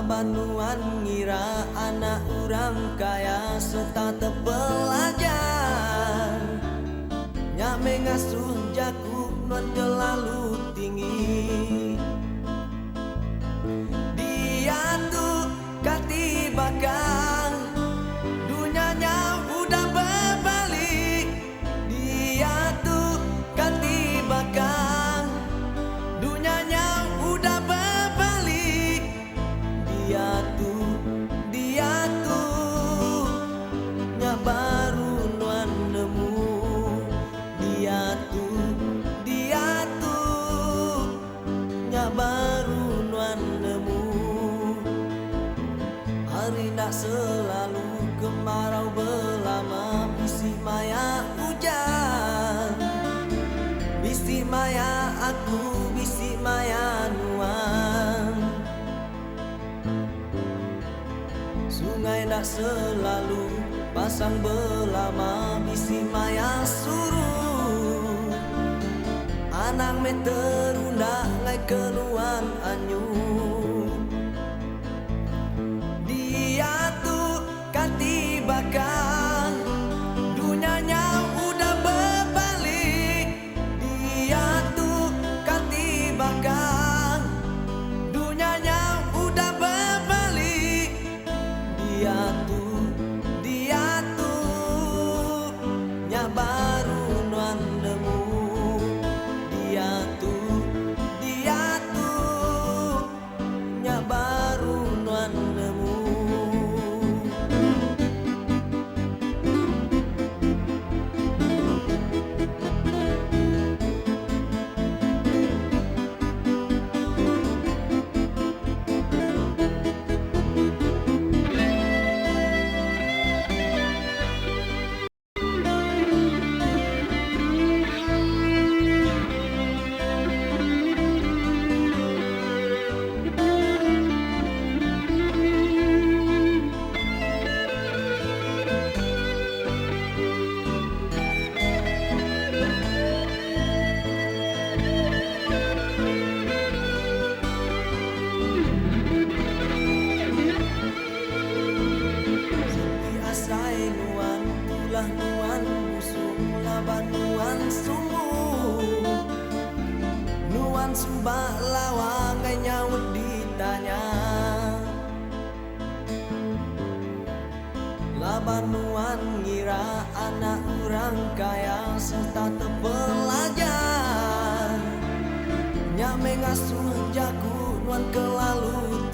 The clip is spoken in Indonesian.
Labanuan ngira anak orang kaya serta terpelajar, nya mengasuh jaku non terlalu tinggi. Dia tuh katibakan dunianya udah berbalik. Dia tuh katibakan dunianya udah berbalik. Dia tuh nya baru nuan nemu. Dia tuh nya baru nuan nemu. Hari nak selalu kemarau belama, bisi maya hujan, bisi maya aku, bisi maya nuan. Sungai nak selalu pasang belama, bisi maya suruh anak meterunda ngai keluar anyu. Dia tuh katibakan dunianya udah berbalik. Dia tuh katibakan dunianya udah berbalik. Dia tuh nya baru nuan nemu. Dia tuh nya baru nuan nemu. Nuan busung labanuan sungguh, nuan sumbah lawang ngai nyaut ditanya. Labanuan ngira anak orang kaya serta terpelajar, nya mengasuh jaku nuan kelalu